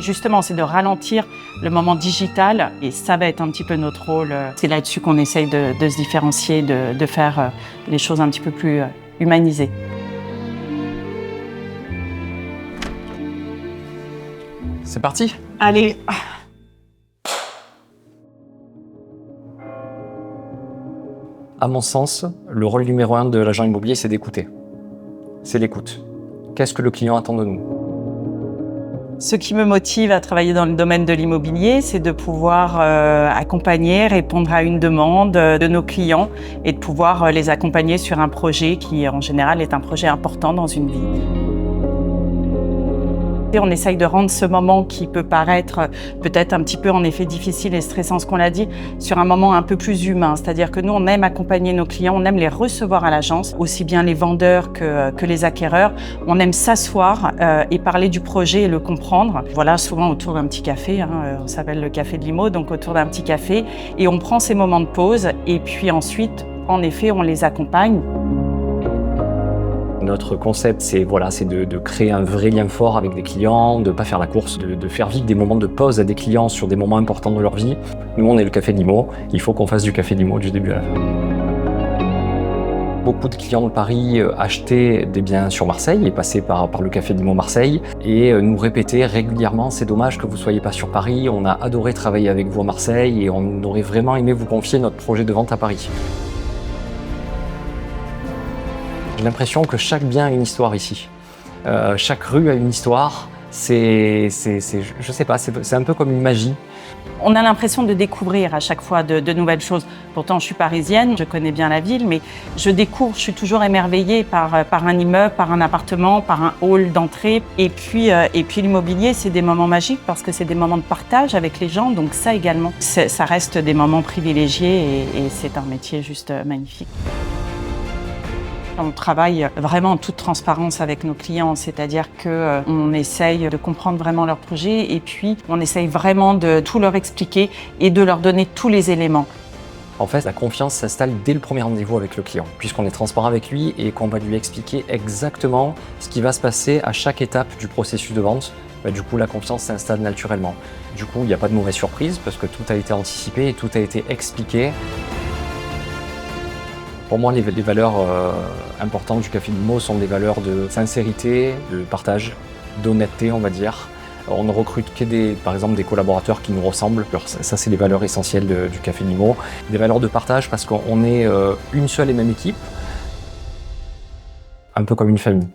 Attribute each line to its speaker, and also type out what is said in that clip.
Speaker 1: Justement, c'est de ralentir le moment digital et ça va être un petit peu notre rôle. C'est là-dessus qu'on essaye de se différencier, de faire les choses un petit peu plus humanisées.
Speaker 2: C'est parti?
Speaker 1: Allez.
Speaker 2: À mon sens, le rôle numéro 1 de l'agent immobilier, c'est d'écouter. C'est l'écoute. Qu'est-ce que le client attend de nous?
Speaker 1: Ce qui me motive à travailler dans le domaine de l'immobilier, c'est de pouvoir accompagner, répondre à une demande de nos clients et de pouvoir les accompagner sur un projet qui, en général, est un projet important dans une vie. On essaye de rendre ce moment qui peut paraître peut-être un petit peu en effet difficile et stressant, ce qu'on l'a dit, sur un moment un peu plus humain. C'est-à-dire que nous, on aime accompagner nos clients, on aime les recevoir à l'agence, aussi bien les vendeurs que les acquéreurs. On aime s'asseoir et parler du projet et le comprendre. Voilà, souvent autour d'un petit café, on s'appelle le café de Limo, donc autour d'un petit café. Et on prend ces moments de pause et puis ensuite, en effet, on les accompagne.
Speaker 2: Notre concept, c'est de créer un vrai lien fort avec des clients, de ne pas faire la course, de faire vivre des moments de pause à des clients sur des moments importants de leur vie. Nous, on est le Café Limo, il faut qu'on fasse du Café Limo du début à la fin. Beaucoup de clients de Paris achetaient des biens sur Marseille et passaient par le Café Limo Marseille et nous répétaient régulièrement « c'est dommage que vous ne soyez pas sur Paris, on a adoré travailler avec vous à Marseille et on aurait vraiment aimé vous confier notre projet de vente à Paris ». J'ai l'impression que chaque bien a une histoire ici. Chaque rue a une histoire. Je sais pas, c'est un peu comme une magie.
Speaker 1: On a l'impression de découvrir à chaque fois de nouvelles choses. Pourtant, je suis parisienne, je connais bien la ville, mais je suis toujours émerveillée par un immeuble, par un appartement, par un hall d'entrée. Et puis l'immobilier, c'est des moments magiques parce que c'est des moments de partage avec les gens. Donc ça également, ça reste des moments privilégiés et c'est un métier juste magnifique. On travaille vraiment en toute transparence avec nos clients, c'est-à-dire qu'on essaye de comprendre vraiment leur projet et puis on essaye vraiment de tout leur expliquer et de leur donner tous les éléments.
Speaker 2: En fait, la confiance s'installe dès le premier rendez-vous avec le client, puisqu'on est transparent avec lui et qu'on va lui expliquer exactement ce qui va se passer à chaque étape du processus de vente. Du coup, la confiance s'installe naturellement. Du coup, il n'y a pas de mauvaise surprise parce que tout a été anticipé et tout a été expliqué. Pour moi, les valeurs importantes du Café Limo sont des valeurs de sincérité, de partage, d'honnêteté, on va dire. On ne recrute que par exemple des collaborateurs qui nous ressemblent. Ça, c'est les valeurs essentielles du Café Limo. Des valeurs de partage parce qu'on est une seule et même équipe, un peu comme une famille.